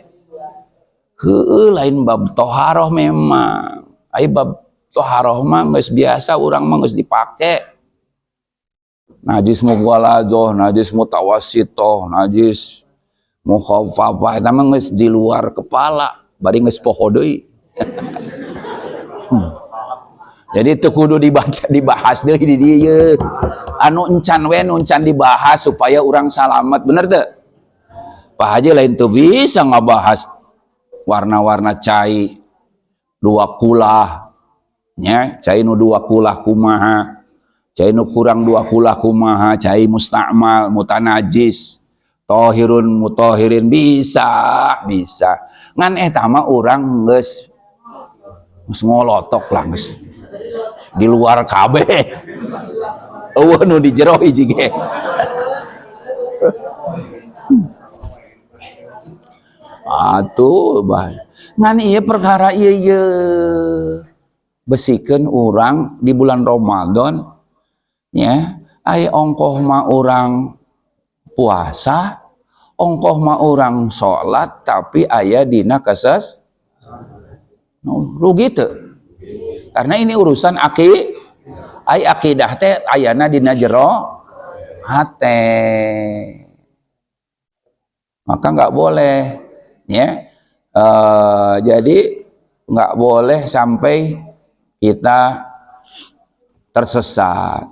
Heueuh lain bab toharoh memang. Ai bab toharoh mah geus biasa urang mah geus dipake. Najis mughalazoh, najis mutawassitoh, najis mukhafafah, eta mah geus di luar kepala, bari geus poho deui. Jadi itu kudu dibahas deui di dieu. Anu encan we nu encan dibahas supaya orang salamet, bener teu? Pak Haji lain tuh bisa ngabahas warna-warna cai 2 kulah nya, cai nu 2 kulah kumaha, cai nu kurang 2 kulah kumaha, cai mustakmal mutanajis, tohirun mutohirin, bisa ngan eta mah urang geus ngolotok lah geus di luar kabeh. Eueuh nu di jero hiji ge. Atuh bah ngan ieu perkara ieu besikeun urang di bulan Ramadan nya, aya ongkoh mah urang puasa, ongkoh mah urang salat, tapi aya dina keses rugi teu? Karena ini urusan akidah teh ayana dina jero hate. Maka nggak boleh ya. Jadi nggak boleh sampai kita tersesat.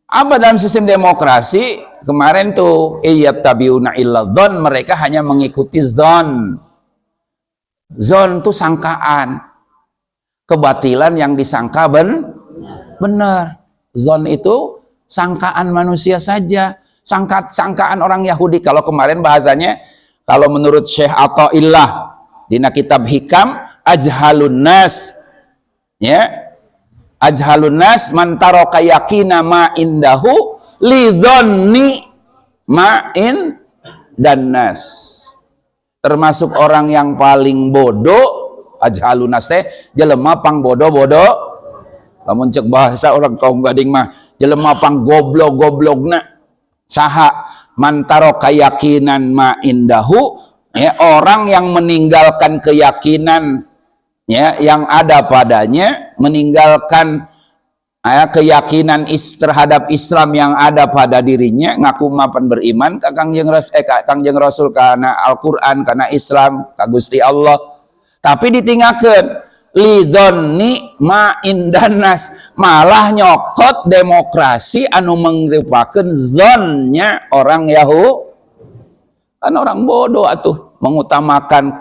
Apa dalam sistem demokrasi kemarin tuh iyattabiuna illa dzon, mereka hanya mengikuti zon. Zon tuh sangkaan, kebatilan yang disangka benar. Zon itu sangkaan manusia saja, sangkaan orang Yahudi. Kalau kemarin bahasanya, kalau menurut Syekh Athaillah dina kitab Hikam, ajhalun nas, ya, ajhalun nas man taraka yaqina ma indahu lidzonni ma in dan nas. Termasuk orang yang paling bodoh, ajhalun nas teh jelema pang bodoh-bodoh. Lamun cek bahasa orang kaum gading mah jelema pang goblok-goblokna saha mantaro keyakinan ma indahu, ya, orang yang meninggalkan keyakinan ya yang ada padanya, meninggalkan keyakinan terhadap Islam yang ada pada dirinya, ngaku mapan beriman ka Kangjeng Rasul, karena Al-Qur'an, karena Islam, ka Gusti Allah, tapi ditinggalkan lidhonni ma indanas, malah nyokot demokrasi anu mengrupakeun zonnya orang Yahudi. Kan orang bodoh atuh mengutamakan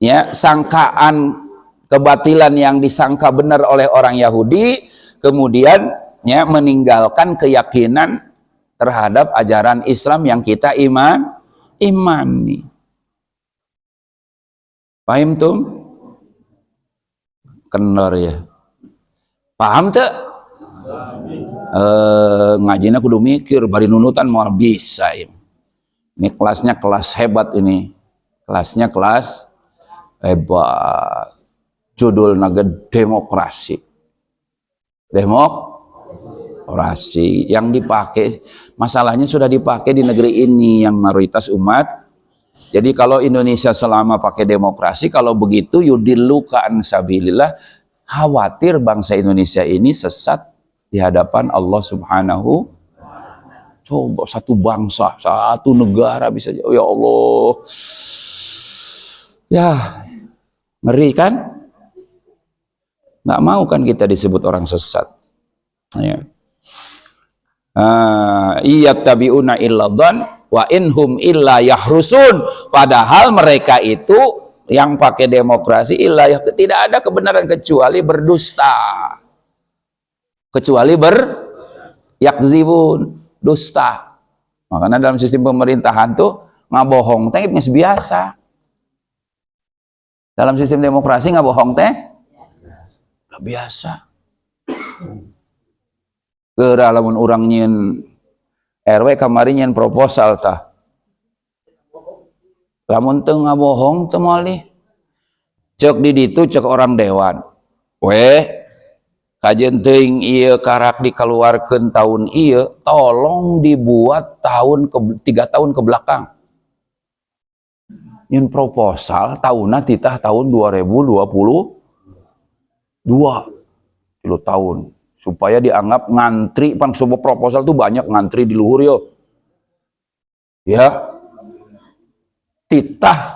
ya sangkaan kebatilan yang disangka benar oleh orang Yahudi, kemudian ya meninggalkan keyakinan terhadap ajaran Islam yang kita imani. Paham tuh? Kendor ya. Paham tuh? Ngajinya kudu mikir, bari nunutan mau bisa ya. Ini kelasnya kelas hebat ini. Kelasnya kelas hebat. Judul naga demokrasi. Demokrasi yang dipakai, masalahnya sudah dipakai di negeri ini yang mayoritas umat. Jadi kalau Indonesia selama pakai demokrasi, kalau begitu yudilluka an sabilillah, khawatir bangsa Indonesia ini sesat di hadapan Allah Subhanahu. Coba satu bangsa, satu negara bisa, oh ya Allah. Ya, ngeri kan? Nggak mau kan kita disebut orang sesat. Ya. Iyattabi'una illa dhann wa inhum illa yahrusun. Padahal mereka itu yang pakai demokrasi tidak ada kebenaran kecuali berdusta. Kecuali yakzibun, dusta. Makanya dalam sistem pemerintahan tuh ngabohong teh geus biasa. Dalam sistem demokrasi ngabohong teh biasa. Geura lamun urang nyieun RW kamari nyieun proposal tah. Lamun teu ngabohong teu malih. Cek di ditu cek orang dewan. Kajian teuing ieu karak dikeluarkeun tahun ieu, tolong dibuat 3 tahun ke belakang. Nyieun proposal tahunna titah tahun 2022. 3 tahun. Supaya dianggap ngantri, pan sebuah proposal tuh banyak ngantri di luhur yo. Ya. Titah.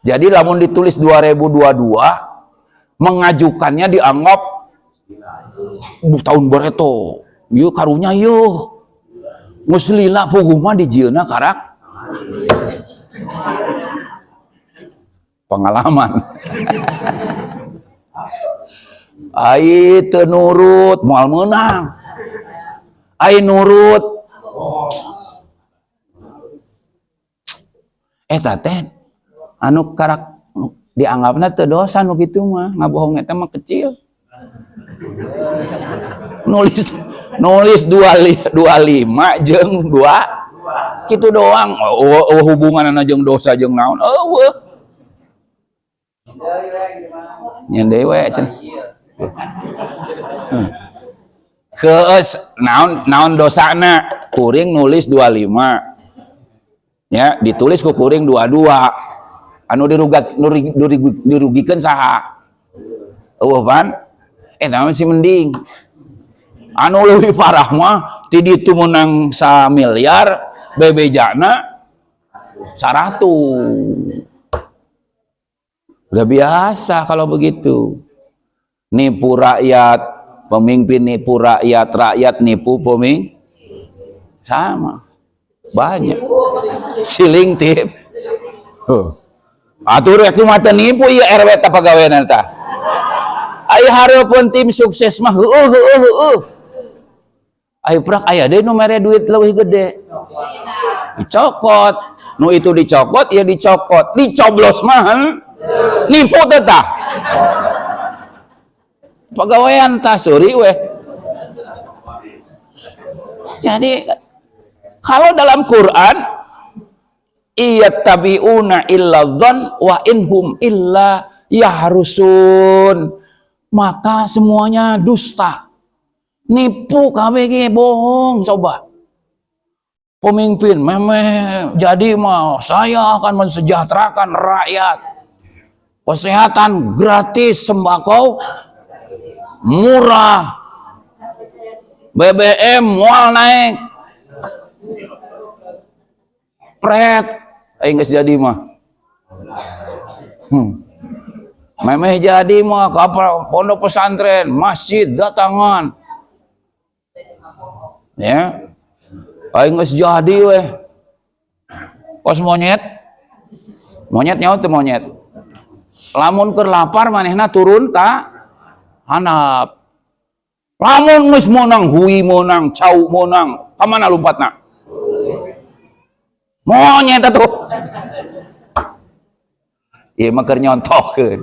Jadi lamun ditulis 2022, mengajukannya dianggap tahun bareto. Yo karunya yo. Muslila puguh mah dijieuna karak. Pengalaman. Ai teu nurut moal meunang. Ai nurut. Eta teh anu karak dianggapna teu dosa nu kitu mah, ngabohong eta mah kecil. Nulis 25 jeung 2 kitu doang. Hubunganna jeung dosa jeung naon? Eueuh. Nyen dewe cenah. Naon dosana kuring nulis 25 ya ditulis ku kuring 22 anu dirugikeun saha eueuh pan eta masih mending anu leuwih parah mah ti ditu meunang 1 miliar bebejana 100 udah biasa kalau begitu. Nipu rakyat, pemimpin nipu rakyat, rakyat nipu pemimpin, sama, banyak. Siling tip. Atur aku mata nipu ya RW ta pagawean ta. Ai hareupeun tim sukses mah Ai prak aya deui nu mere duit leuwih gede. Dicokot, nu itu dicokot ya dicokot, dicoblos mah nipu teh tah. Pegawaian tah suri weh. Jadi kalau dalam Quran iyattabi'una illa dhann wa inhum illa yahrusun, maka semuanya dusta, nipu kabeh bohong. Coba pemimpin memeh jadi mah saya akan mensejahterakan rakyat, kesehatan gratis, sembako murah, BBM mual naik, pret, geus jadi mah. Memeh jadi mah kapal pondok pesantren, masjid datangan. Ya. Geus jadi weh. Pos monyet. Monyet nyaho teu monyet? Lamun keur lapar manehna turun ka handap. Lamun geus meunang hui meunang, cau meunang, ka mana lompatna? Monyet atuh. Ieu mah keur nyontohkeun.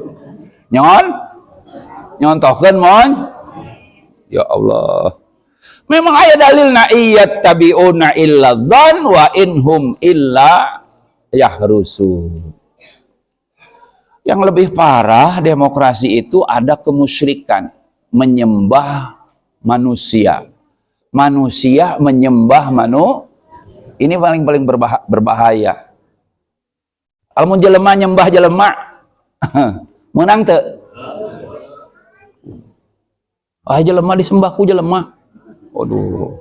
Nyontohkeun mon. Ya Allah. Memang aya dalilna iyat tabiuna illa dzan wa inhum illa yahrusun. Yang lebih parah demokrasi itu ada kemusyrikan, menyembah manusia. Manusia menyembah ini paling berbahaya. Almun jelema nyembah jelema menang teu? Jelema disembah ku jelema. Waduh.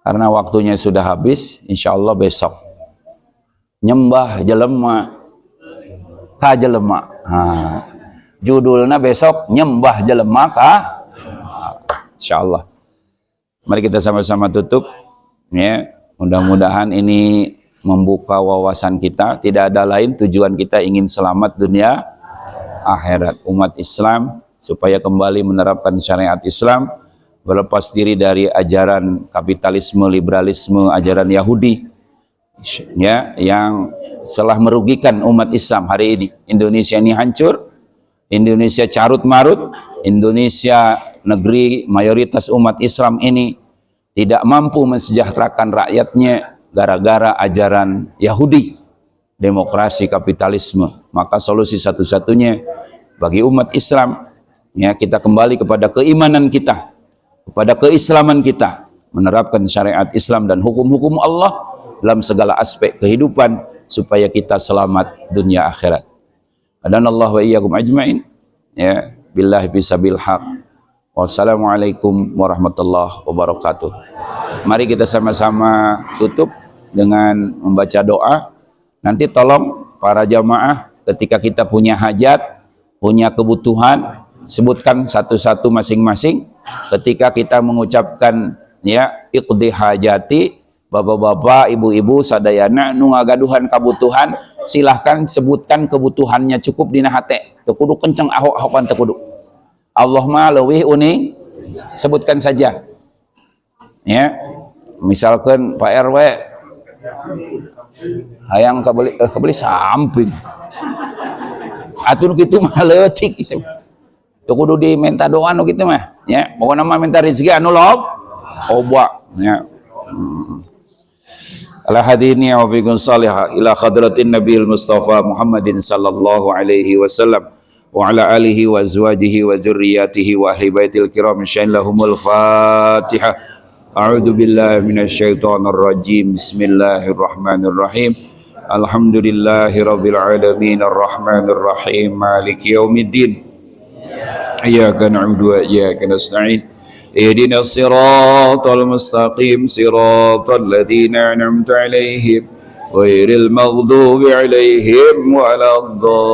Karena waktunya sudah habis, insyaallah besok nyembah jelema ka jelema. Judulna besok nyembah jelema ka insyaallah. Mari kita sama-sama tutup ya. Mudah-mudahan ini membuka wawasan kita. Tidak ada lain tujuan kita ingin selamat dunia akhirat umat Islam supaya kembali menerapkan syariat Islam, berlepas diri dari ajaran kapitalisme, liberalisme, ajaran Yahudi ya yang telah merugikan umat Islam hari ini. Indonesia ini hancur, Indonesia carut marut, Indonesia negeri mayoritas umat Islam ini tidak mampu mensejahterakan rakyatnya gara-gara ajaran Yahudi, demokrasi, kapitalisme. Maka solusi satu-satunya bagi umat Islam ya, kita kembali kepada keimanan kita, kepada keislaman kita, menerapkan syariat Islam dan hukum-hukum Allah dalam segala aspek kehidupan supaya kita selamat dunia akhirat. Adanallahu wa iyyakum ajmain ya, billahi bisabil haq. Wassalamualaikum warahmatullahi wabarakatuh. Mari kita sama-sama tutup dengan membaca doa. Nanti tolong para jamaah ketika kita punya hajat, punya kebutuhan, sebutkan satu-satu masing-masing. Ketika kita mengucapkan ya iqdi hajati, bapak-bapak, ibu-ibu, sadayana nu ngagaduhan kabutuhan, silahkan sebutkan kebutuhannya cukup dina hate. Teu kudu kenceng ahok-ahokan teu kudu. Allah mah leuwih uning, sebutkan saja. Ya. Misalkan Pak RW hayang kabeli samping. Atuh kitu mah leutik kitu. Teu kudu diminta doa nu kitu mah, ya. Pokona mah minta rezeki anu loba, ya. Ala hadini wa fikum salihah ila hadratin nabiyil mustafa Muhammadin sallallahu alaihi wasallam wa ala alihi wa azwajihi wa dzurriyyatihi wa ahli baitil kiram syallahumul fatihah. A'udzu billahi minasyaitonir rajim. Bismillahirrahmanirrahim. Alhamdulillahirabbil alamin arrahmanir rahim maliki yaumiddin. Iyyaka na'budu wa iyyaka nasta'in. Ihdinas siratal mustaqim siratal ladzina an'amta 'alaihim ghairil maghdubi 'alaihim waladdallin.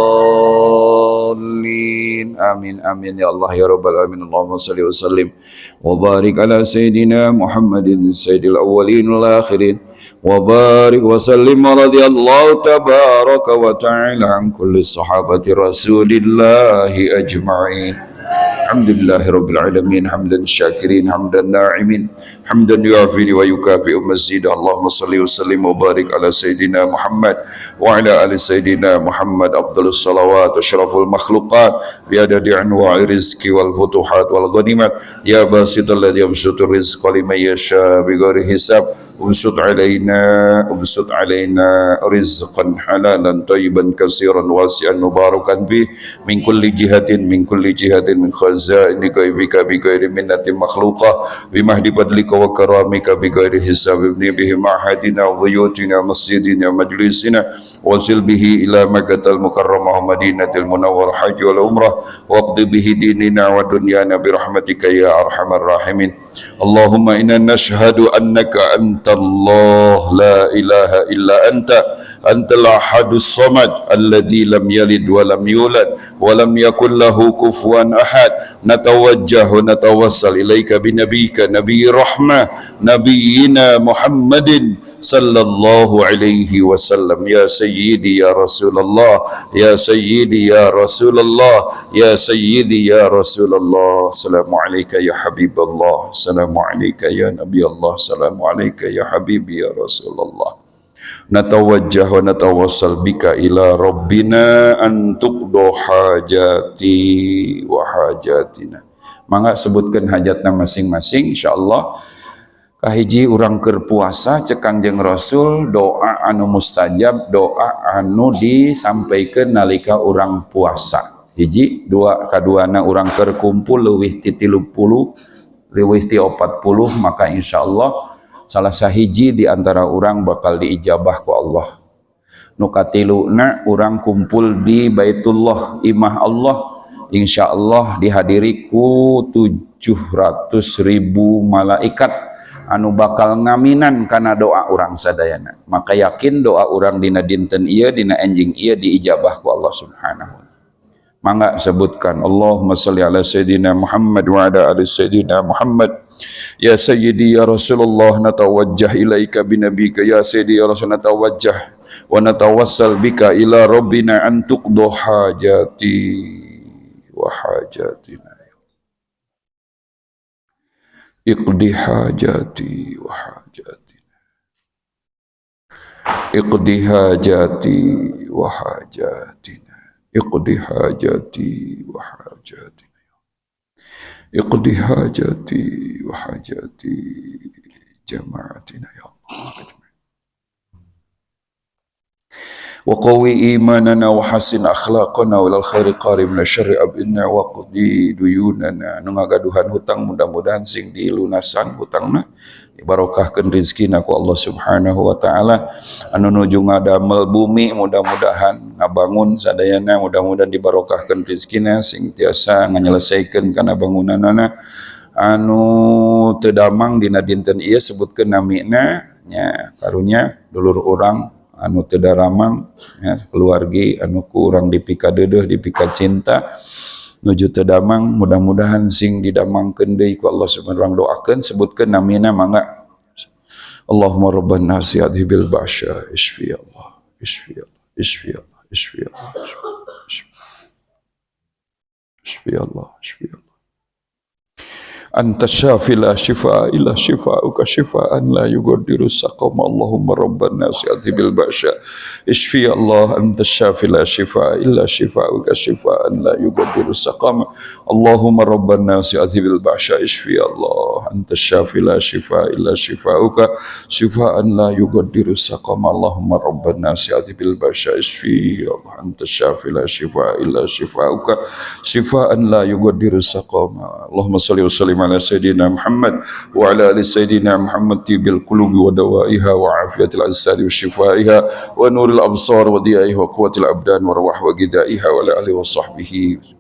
Amin amin ya Allah ya rabbal alamin. Allahumma shalli wa sallim wa barik ala sayidina Muhammadin sayyidil awwalin wal akhirin wa barik wa sallim radhiyallahu tabaraka wa ta'ala an kulli sahabati rasulillahi ajma'in. Alhamdulillahi rabbil alamin hamdan syakirin hamdan na'imin hamdan yu'afini wa yukafi'u mazida. Allahumma salli wa sallim wa barik ala sayyidina Muhammad wa ala ali sayyidina Muhammad afdhalus salawat asyraful makhluqat biadadi anwa'i rizki wal futuhat wal ghanimat ya basital ladzi yabsutur rizqa liman yasha bighairi hisab ubsut alaina rizqan halalan tayyiban katsiran wasi'an mubarakan bi min kulli jihatin min min khazaini ghaibika bi ghairi minnati makhluqah bi mahdi fadlika wa karamika bi ghairi hisab ibni bihi ma'hadina wa buyutina masjidina majlisina wasil bihi ila Makkatal Mukarramah Madinatil Munawwarah haji wal umrah waqdi bihi dinina wa dunyana bi rahmatika ya arhamar rahimin. Allahumma inna nashhadu annaka antallah la ilaha illa anta antal ahadus samad alladzi lam yalid wa lam yulad wa lam yakul lahu kufuwan ahad. Natawajjahu natawassal ilaika bi nabiyyika nabiyyi rahmah nabiyyina Muhammadin sallallahu alaihi wasallam. Ya sayyidi ya Rasulullah, ya sayyidi ya Rasulullah, ya sayyidi ya Rasulullah. Assalamu alayka ya Habiballah, assalamu alayka ya Nabi Allah, assalamu alayka ya Habibi ya Rasulullah. Natawajjah wa natawassal bika ila rabbina an tuqdo hajati wa hajatina. Mangga sebutkan hajatna masing-masing insyaallah. Kahiji urang keur puasa cek Kangjeng Rasul, doa anu mustajab, doa anu disampaikan nalika urang puasa. Hiji, dua kaduana urang keur kumpul leuwih ti 30, leuwih ti 40, maka insyaallah salah sahiji di antara urang bakal diijabah ku Allah. Nu katiluna urang kumpul di Baitullah, imah Allah, insyaallah dihadiri ku 700.000 malaikat anu bakal ngaminan kana doa urang sadayana. Maka yakin doa urang dina dinten ieu, dina enjing ieu diijabah ku Allah Subhanahu wa taala. Mangga sebutkan Allahumma shalli ala sayyidina Muhammad wa ala ali sayyidina Muhammad. Ya sayyidi ya Rasulullah, natawajjah ilaika binabika. Ya sayyidi ya Rasul, natawajjah wa natawassal bika ila rabbina an tuqdo hajati wa hajatina. Iqdi hajati wa hajatina. Iqdi hajati wa hajatina. Iqdi hajati wa hajatina. Iqdi hajati wa hajati jama'atina ya Allah. Wa qawi imanana wa hasin akhlaqana wa lal khairi qaribna syarri abinna wa qdi duyunana. Nu ngagaduhan hutang mudah-mudahan sing dilunasan hutangna, dibarokahkeun rezekina ku Allah Subhanahu wa taala. Anu nuju ngadamel bumi mudah-mudahan ngabangun sadayana, mudah-mudahan dibarokahkeun rezekina sing tiasa nganyelesaikeun kana bangunanana. Anu teu damang dina dinten ieu sebutkeun namina nya karunya dulur urang anu teu daramang ya, keluargi anu ku urang dipika deudeuh dipika cinta nuju teu damang, mudah-mudahan sing didamangkeun deui ku Allah Subhanahu wa taala. Doakeun sebutkeun namina mangga. Allahumma rabban nasi adhibil ba'sya isfi Allah isfi Allah isfi Allah isfi Allah isfi Allah isfi Allah. Anta syafi la shifa illa shifauka shifaan la yughadiru saqama. Allahumma rabban nasi adhibil ba'sya ishfi Allah. Anta syafi la shifa illa shifauka shifaan la yughadiru saqama. Allahumma rabban nasi adhibil ba'sya ishfi Allah. Anta syafi la shifa illa shifauka shifaan la yughadiru saqama. Allahumma rabban nasi adhibil ba'sya ishfi Allah. Anta syafi la shifa illa shifauka shifaan la yughadiru saqama. Allahumma salli wa sallim ala sayyidina Muhammad wa ala ali sayyidina Muhammad tibil qulubi wa dawaiha wa afiyatil ajsadi wa shifaiha wa nuril absar wa diyaiha wa quwwatil abdan wa rawah wa gidaiha wa ala alihi wa sahbihi.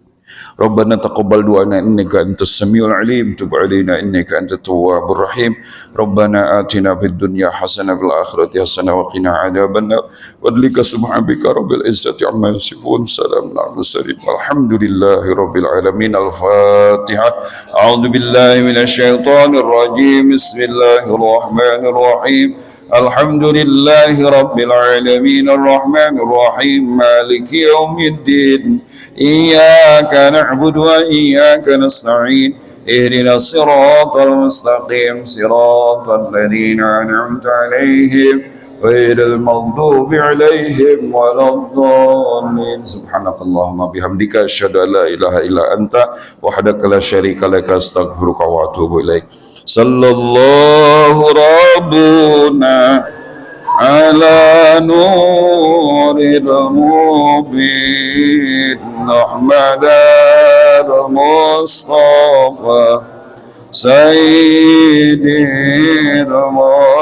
Rabbana taqabbal du'ana innaka antas samiul alim, tub alaina innaka antat tawwabur rahim. Rabbana atina fid dunya hasanah fil akhirati hasanah wa qina adzabannar. Wadlika subhanaka rabbil izzati amma yasifun, salamun alal mursalin walhamdulillahi rabbil alamin. Al-Fatihah. A'udzu billahi minasy syaithanir rajim. Bismillahirrahmanirrahim. Alhamdulillahi rabbil alamin arrahmanir rahim maliki yaumiddin. Iyyaka na'budu wa iyyaka nasta'in. Ihdinas siratal mustaqim, siratal ladzina an'amta 'alaihim ghairil maghdubi 'alaihim waladdallin. Subhanakallahumma bihamdika asyhadu an la ilaha illa anta wahdaka la syarika laka astaghfiruka wa atubu ilaik. Sallallahu rabbuna ala nuril mubin Ahmadar Mustafa Sayyidil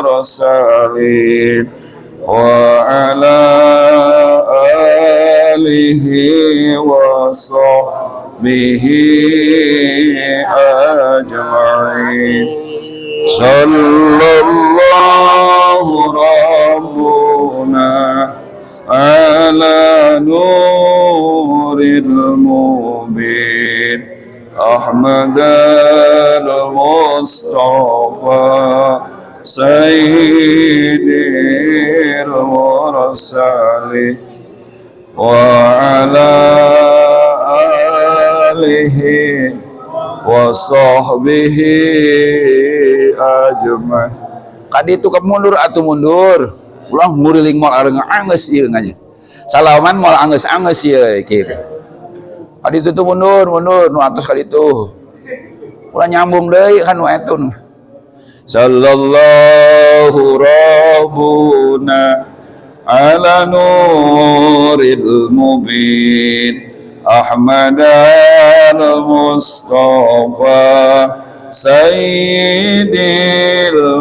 Mursalin wa ala alihi wa sahbihi ajma'in. Sallallahu rabbuna ala nuril mubin Ahmad al-Mustafa Sayyidi وسلم وعلى آله وصحبه أجمعين. Kadi itu mundur atau mundur, ulang nguriling mal areng anges ieu nganya. Salaman mal anges-anges ieu kieu. Kadi itu tuh mundur nu atos kadi itu. Ulah nyambung deui kan nu etun. Sallallahu rabbuna ala nuril mubin Ahmad al-Mustafa Sayyidil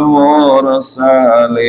Mursalin.